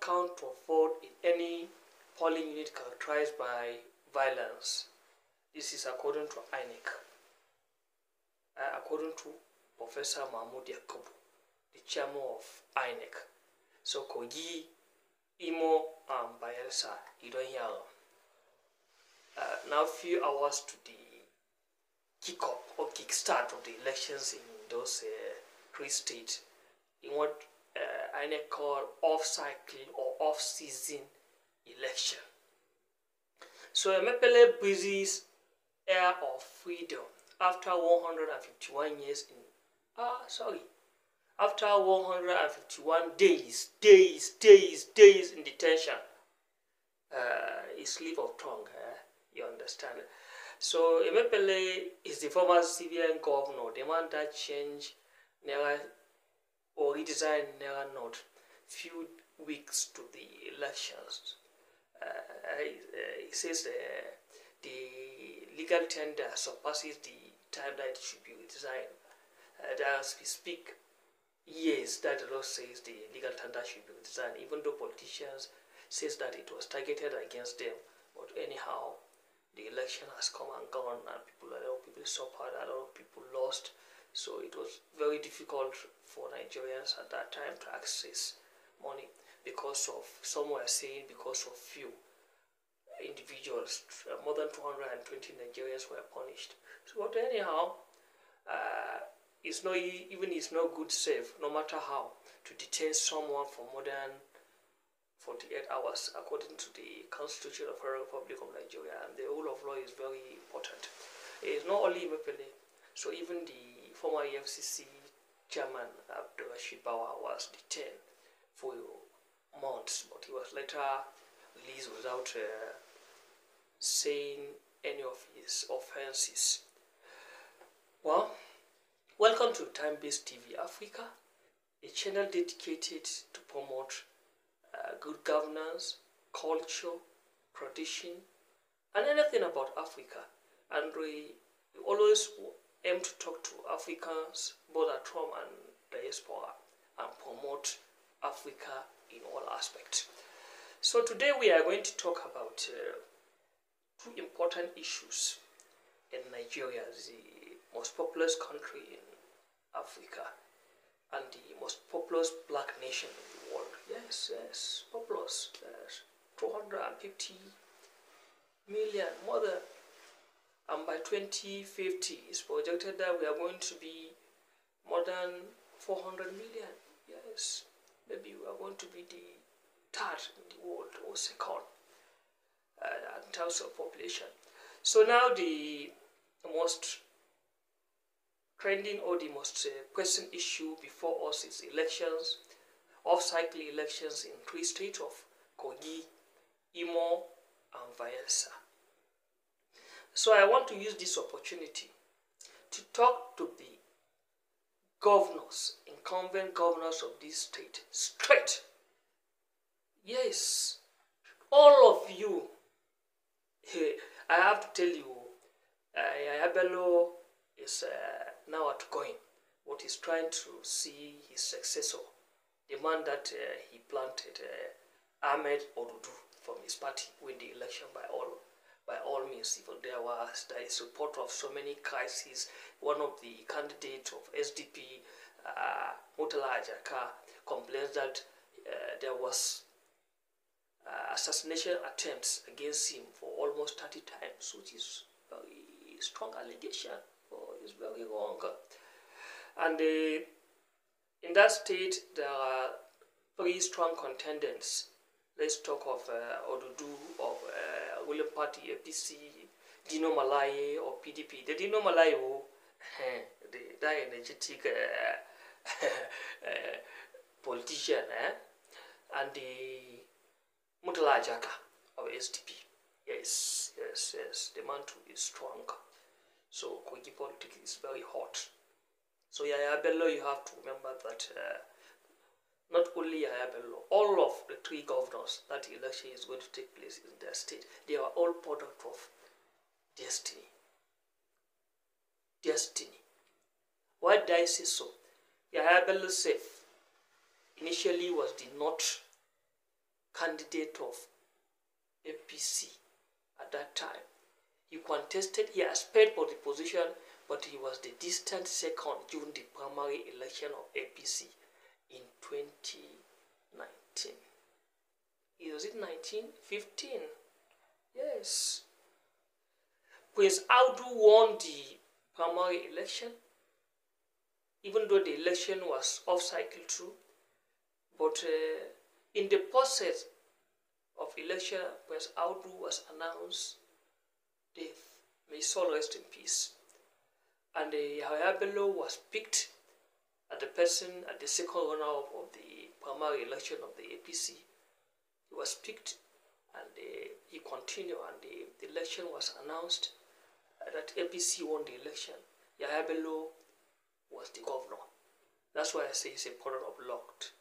count of vote in any polling unit characterized by violence. This is according to INEC. According to Professor Mahmoud Yakubu, the chairman of INEC. So Kogi, Imo and Bayelsa, you don't hear them. Now few hours to the kick-off or kick-start of the elections in those three states, in what INEC call off-cycle or off-season election. So Emefele breathes air of freedom after 151 years in after 151 days in detention. A slip of tongue, you understand. So Emefele is the former civilian governor, the man that changed or redesigned Naira note few weeks to the elections. He says the legal tender surpasses the time that it should be redesigned. As we speak, yes, that the law says the legal tender should be redesigned, even though politicians says that it was targeted against them. But anyhow, the election has come and gone, and a lot of people suffered, a lot of people lost. So it was very difficult for Nigerians at that time to access money because of, some were saying, because of few individuals. More than 220 Nigerians were punished. So but anyhow, it's no good safe, no matter how, to detain someone for more than 48 hours according to the Constitution of the Republic of Nigeria, and the rule of law is very important. It is not only Emefele, so even the former EFCC chairman Abdulrashid Bawa was detained for months, but he was later released without saying any of his offenses. Well, welcome to Time-Based TV Africa, a channel dedicated to promote good governance, culture, tradition, and anything about Africa. And we always aim to talk to Africans, both at home and diaspora, and promote Africa in all aspects. So today we are going to talk about two important issues in Nigeria, the most populous country in Africa, and the most populous black nation in the world. Yes, populous. Yes, 250 million, more than. And by 2050, it's projected that we are going to be more than 400 million. Yes, maybe we are going to be the third in the world or second in terms of population. So now the most trending or the most pressing issue before us is elections, off-cycle elections in three states of Kogi, Imo and Bayelsa. So I want to use this opportunity to talk to the governors, incumbent governors of this state, straight. Yes, all of you. I have to tell you, Bello is now outgoing, but he's trying to see his successor, the man that he planted, Ahmed Odudu, from his party, win the election by all means. Even there is support of so many crises. One of the candidates of SDP, Murtala Ajaka, complains that there was assassination attempts against him for almost 30 times, which is very strong allegation. It's very wrong. And in that state, there are three strong contenders. Let's talk of Odudu, of William Party, APC, Dino Malaye, or PDP. The Dino Malaye, the energetic politician, and the Murtala Ajaka of SDP. Yes, the man too is strong. So Kogi politics is very hot. So Yaya Bello, you have to remember that not only Yaya Bello, all of the three governors that the election is going to take place in their state, they are all product of destiny. Destiny. Why did I say so? Yaya Bello safe initially was the North candidate of APC at that time. He contested, he aspired for the position, but he was the distant second during the primary election of APC in 2019. Was it 1915? Yes. Prince Audu won the primary election, even though the election was off-cycle too. But in the process of election, Prince Audu was announced death. May his soul rest in peace. And Yahya Bello was picked as the second runner-up of the primary election of the APC. He was picked, and he continued, and the election was announced that APC won the election. Yahya Bello was the governor. That's why I say he's a product of luck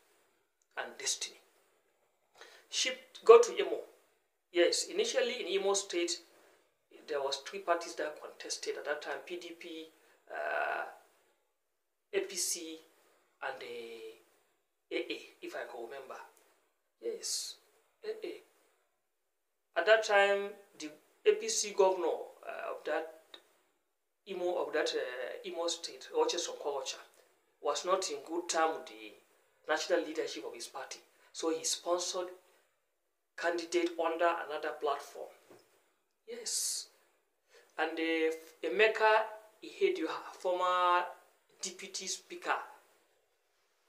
and destiny. Go to Imo. Yes, initially in Imo State, there was 3 parties that contested at that time: PDP, APC, and AA, if I can remember. Yes, AA. At that time, the APC governor of that Imo State, Roches Okorocha, was not in good time with the national leadership of his party. So he sponsored candidate under another platform. Yes. And Emeka Ihedioha, former deputy speaker,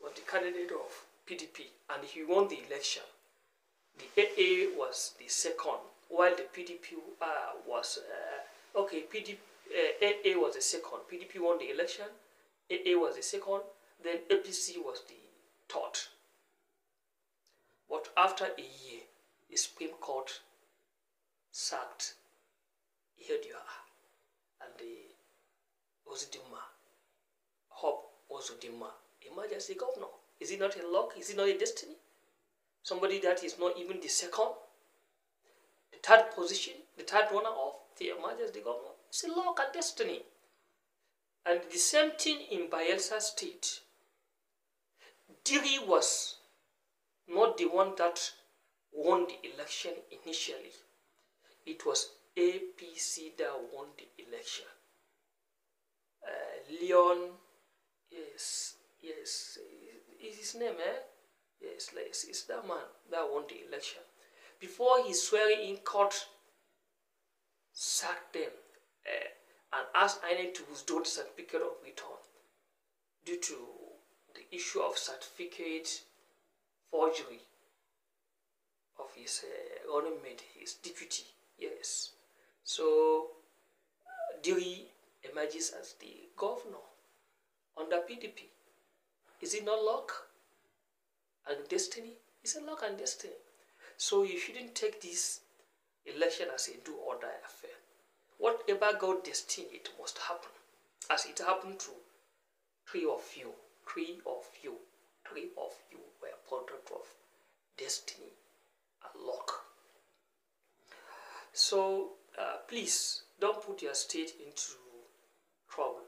was the candidate of PDP, and he won the election. The AA was the second, while the PDP was AA was the second. PDP won the election, AA was the second, then APC was the third. But after a year, the Supreme Court sacked Ihedioha and Ozudinma, Hope Ozudinma, emergency governor. Is it not a luck? Is it not a destiny? Somebody that is not even the second, the third position, the third runner-up, the emergency governor. It's a luck and destiny. And the same thing in Bayelsa State. Diri was not the one that won the election initially. It was APC that won the election. Leon, yes, is his name, Yes, it's that man that won the election. Before his swearing in court, sacked them and asked INEC to withdraw the certificate of return due to the issue of certificate forgery of his running mate, his deputy. Yes. So Diri emerges as the governor under PDP. Is it not luck and destiny? It's a luck and destiny. So you shouldn't take this election as a do or die affair. Whatever God destined, it must happen. As it happened to 3 of you. 3 of you were a product of destiny and luck. So please don't put your state into trouble.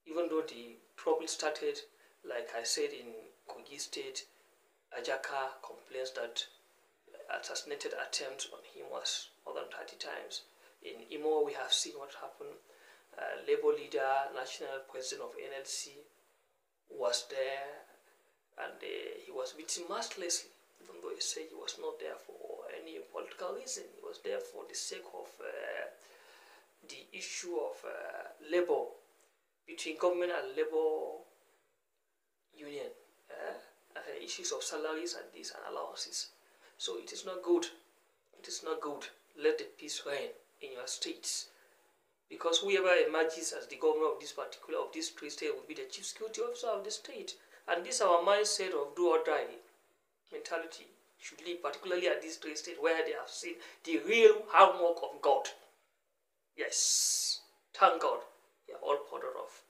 Even though the trouble started, like I said, in Kogi State, Ajaka complains that assassinated attempts on him was more than 30 times. In Imo, we have seen what happened. Labour leader, national president of NLC was there, and he was beaten mercilessly, even though he said he was not there for any political reason. He was there for the sake of the issue of labor, between government and labor union, issues of salaries and these and allowances. So it is not good. It is not good. Let the peace reign in your states, because whoever emerges as the governor of this three state will be the chief security officer of the state. And this our mindset of do or die mentality should live, particularly at these three states where they have seen the real handwork of God. Yes, thank God, they are all product of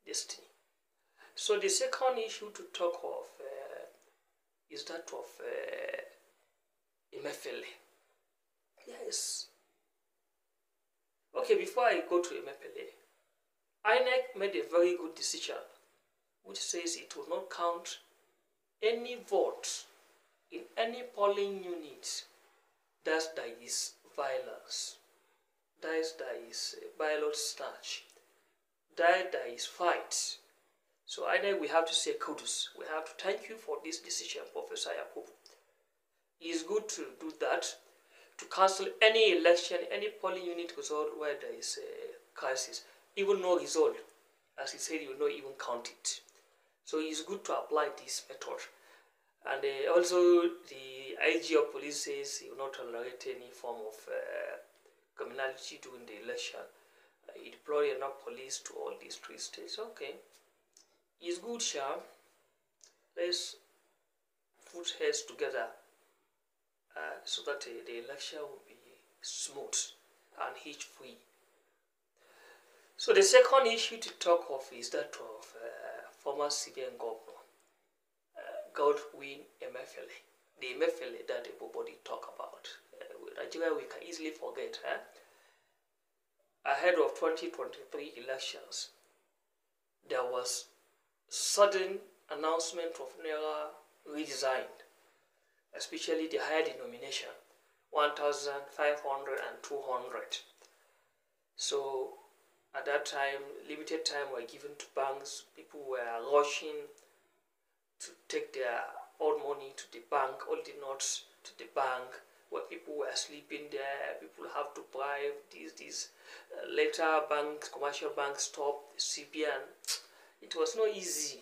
destiny. So the second issue to talk of is that of Emefele. Yes. Okay, before I go to Emefele, INEC made a very good decision, which says it will not count any vote in any polling unit, there is violence, there is ballot snatch, there is fight. So I know we have to say kudos. We have to thank you for this decision, Professor Yakubu. It is good to do that, to cancel any election, any polling unit result where there is a crisis. Even no result, as he said, you will not even count it. So it's good to apply this method. And also the IG of police says he will not tolerate any form of criminality during the election. He deployed enough police to all these 3 states. Okay, it's good, Sha. Let's put heads together so that the election will be smooth and hitch-free. So the second issue to talk of is that of former civilian governor, Godwin Emefele. The Emefele that everybody talk about. Nigeria, we can easily forget. Ahead of 2023 elections, there was sudden announcement of Naira redesign, especially the higher denomination, 1,500 and 200. So at that time, limited time were given to banks. People were rushing to take their old money to the bank, all the notes to the bank, where people were sleeping there. People have to bribe these. Later, banks, commercial banks stopped, CBN. It was not easy.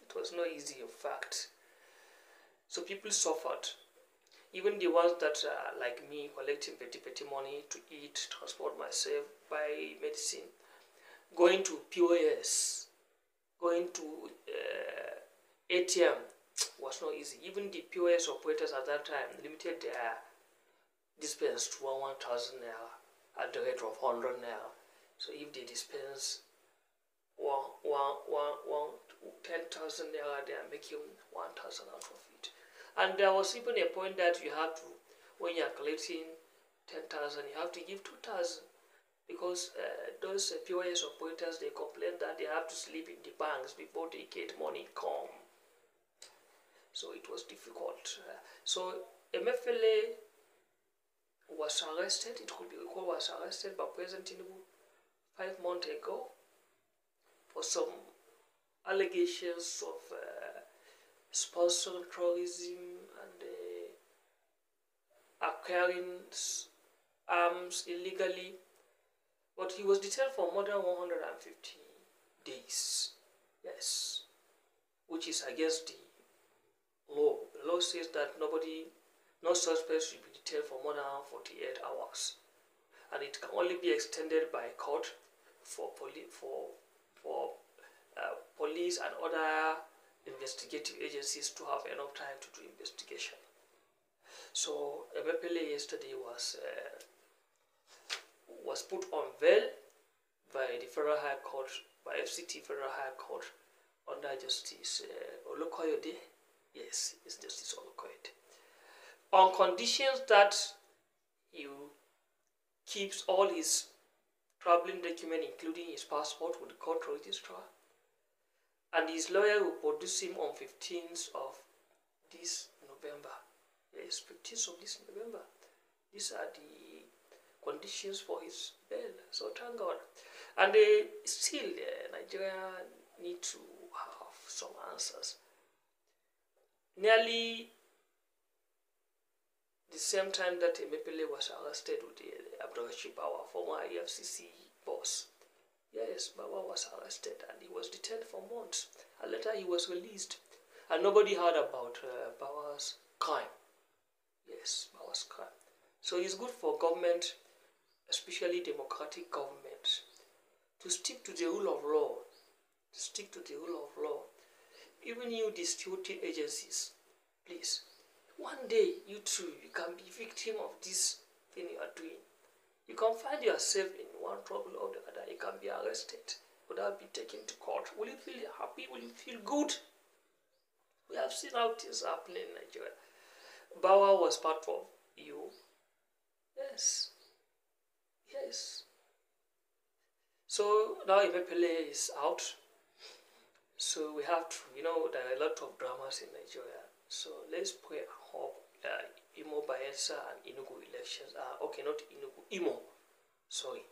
It was not easy, in fact. So people suffered. Even the ones that are like me, collecting petty money to eat, transport myself, buy medicine, going to POS, going to ATM was not easy. Even the POS operators at that time limited their dispense to 1,000 naira at the rate of 100 naira. So if they dispense 10,000 naira, they are making 1,000 out of it. And there was even a point that you have to, when you are collecting 10,000, you have to give 2,000. Because those POS operators, they complain that they have to sleep in the banks before they get money come. So it was difficult. So Emefele was arrested, it could be recalled, was arrested by President Tinubu 5 months ago for some allegations of sponsoring terrorism and acquiring arms illegally. But he was detained for more than 150 days. Yes, which is against the law. The law says that no suspect should be detained for more than 48 hours, and it can only be extended by court for police and other investigative agencies to have enough time to do investigation. So Emefele yesterday was put on bail by the Federal High Court, by FCT Federal High Court, under Justice Olukoyede. Yes, it's Justice Olukoyede, on conditions that he keeps all his traveling documents, including his passport, with the court registrar, and his lawyer will produce him on 15th of this November. Yes, 15th of this November. These are the conditions for his bail. So thank God. And still, Nigeria need to have some answers. Nearly the same time that Emefele was arrested with the Abdurrashid Bawa, former EFCC boss. Yes, Bawa was arrested and he was detained for months. And later he was released. And nobody heard about Bawa's crime. Yes, Bawa's crime. So it's good for government, especially democratic government, to stick to the rule of law. To stick to the rule of law. Even you, the security agencies, please. One day, you too, you can be victim of this thing you are doing. You can find yourself in one trouble or the other. You can be arrested without being taken to court. Will you feel happy? Will you feel good? We have seen how things happen in Nigeria. Bawa was part of you. Yes. Yes. So now Emefele is out. So we have to, there are a lot of dramas in Nigeria. So let's pray and hope Imo, Bayelsa and Enugu elections are okay, not Enugu, Imo. Sorry.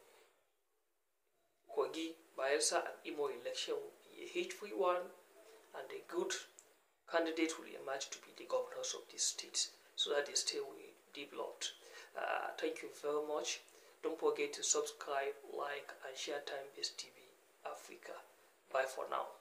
Kogi, Bayelsa and Imo election will be a hate-free one, and a good candidate will emerge to be the governors of these states, so that the state will be developed. Thank you very much. Don't forget to subscribe, like and share Time Based TV Africa. Bye for now.